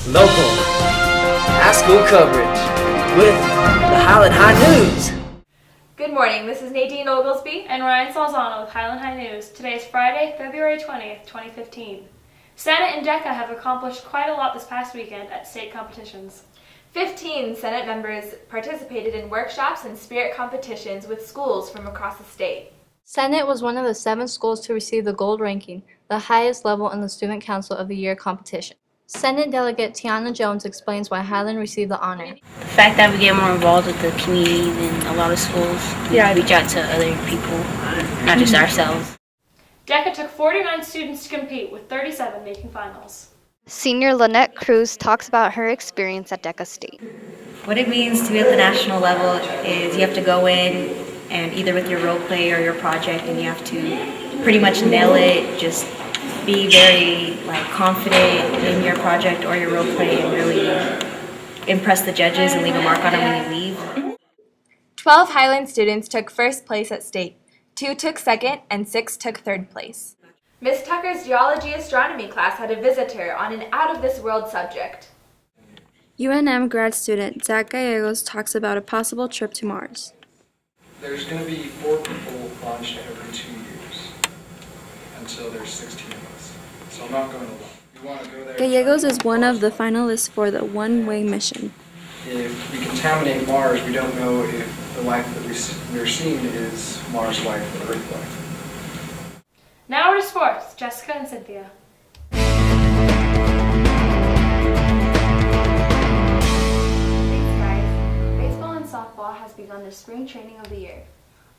local, high school coverage with the Highland High News. Good morning, this is Nadine Oglesby and Ryan Salzano with Highland High News. Today is Friday, February 20th, 2015. Senate and DECA have accomplished quite a lot this past weekend at state competitions. 15 Senate members participated in workshops and spirit competitions with schools from across the state. Senate was one of the 7 schools to receive the gold ranking, the highest level in the Student Council of the Year competition. Senate Delegate Tiana Jones explains why Highland received the honor. The fact that we get more involved with the community than a lot of schools, we reach out to other people, not just ourselves. DECA took 49 students to compete, with 37 making finals. Senior Lynette Cruz talks about her experience at DECA State. What it means to be at the national level is you have to go in and either with your role play or your project, and you have to pretty much nail it, just be very confident in your project or your role play and really impress the judges and leave a mark on them when you leave. 12 Highland students took first place at state, 2 took second, and 6 took third place. Miss Tucker's geology astronomy class had a visitor on an out-of-this-world subject. UNM grad student Zach Gallegos talks about a possible trip to Mars. There's going to be 4 people launched every 2 years until there's 16 of us. So I'm not going alone. We want to go there. Gallegos is one of the finalists for the one-way mission. If we contaminate Mars, we don't know if the life that we're seeing is Mars life or Earth life. Now we're to sports. Jessica and Cynthia. Baseball and softball has begun their spring training of the year.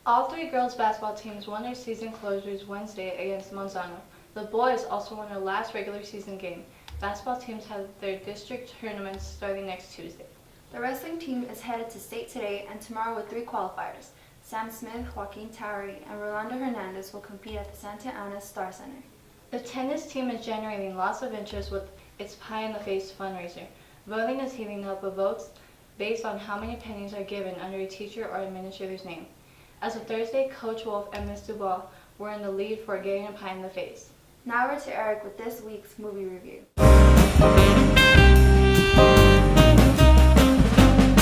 All 3 girls basketball teams won their season closures Wednesday against Monsanto. The boys also won their last regular season game. Basketball teams have their district tournaments starting next Tuesday. The wrestling team is headed to state today and tomorrow with 3 qualifiers. Sam Smith, Joaquin Towery, and Rolando Hernandez will compete at the Santa Ana Star Center. The tennis team is generating lots of interest with its Pie in the Face fundraiser. Voting is heating up with votes based on how many pennies are given under a teacher or administrator's name. As of Thursday, Coach Wolf and Ms. Dubois were in the lead for getting a pie in the face. Now we're to Eric with this week's movie review.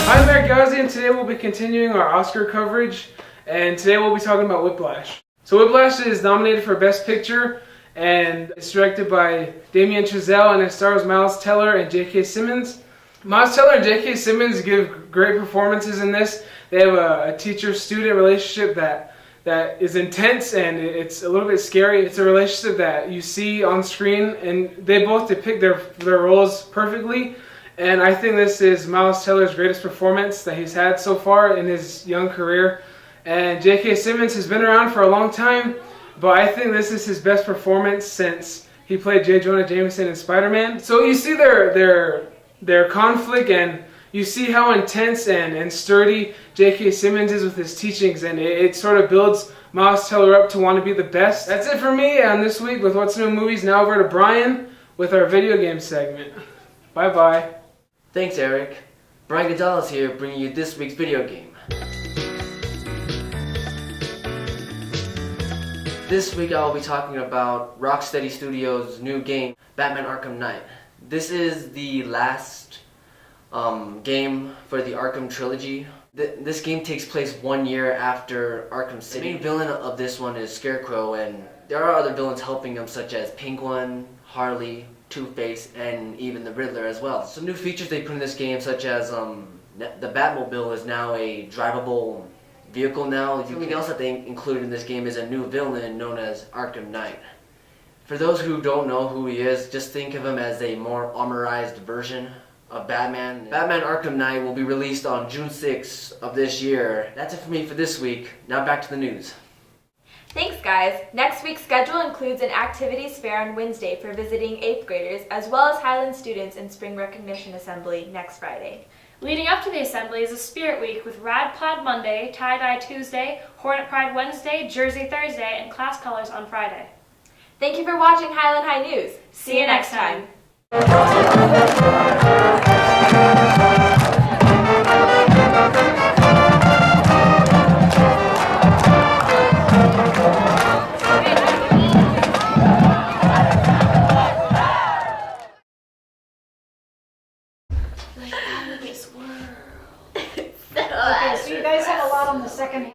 Hi, I'm Eric Ghazi, and today we'll be continuing our Oscar coverage, and today we'll be talking about Whiplash. So Whiplash is nominated for Best Picture, and it's directed by Damien Chazelle, and it stars Miles Teller and J.K. Simmons. Miles Teller and J.K. Simmons give great performances in this. They have a teacher-student relationship that is intense, and it's a little bit scary. It's a relationship that you see on screen, and they both depict their roles perfectly. And I think this is Miles Teller's greatest performance that he's had so far in his young career. And J.K. Simmons has been around for a long time, but I think this is his best performance since he played J. Jonah Jameson in Spider-Man. So you see their conflict, and you see how intense and sturdy J.K. Simmons is with his teachings, and it sort of builds Miles Teller up to want to be the best. That's it for me on this week with What's New in Movies. Now over to Brian with our video game segment. Bye-bye. Thanks, Eric. Brian Gonzalez here, bringing you this week's video game. This week I'll be talking about Rocksteady Studios' new game, Batman Arkham Knight. This is the last game for the Arkham trilogy. This game takes place 1 year after Arkham City. The main villain of this one is Scarecrow, and there are other villains helping him, such as Penguin, Harley, Two-Face, and even the Riddler as well. Some new features they put in this game, such as the Batmobile is now a drivable vehicle now. Something else that they included in this game is a new villain known as Arkham Knight. For those who don't know who he is, just think of him as a more armorized version of Batman. Batman Arkham Knight will be released on June 6th of this year. That's it for me for this week. Now back to the news. Thanks, guys. Next week's schedule includes an activities fair on Wednesday for visiting 8th graders, as well as Highland students in Spring Recognition Assembly next Friday. Leading up to the assembly is a Spirit Week with Rad Plaid Monday, Tie-Dye Tuesday, Hornet Pride Wednesday, Jersey Thursday, and class colors on Friday. Thank you for watching Highland High News. See you next time. Like out of this world. Okay, so you guys have a lot on the second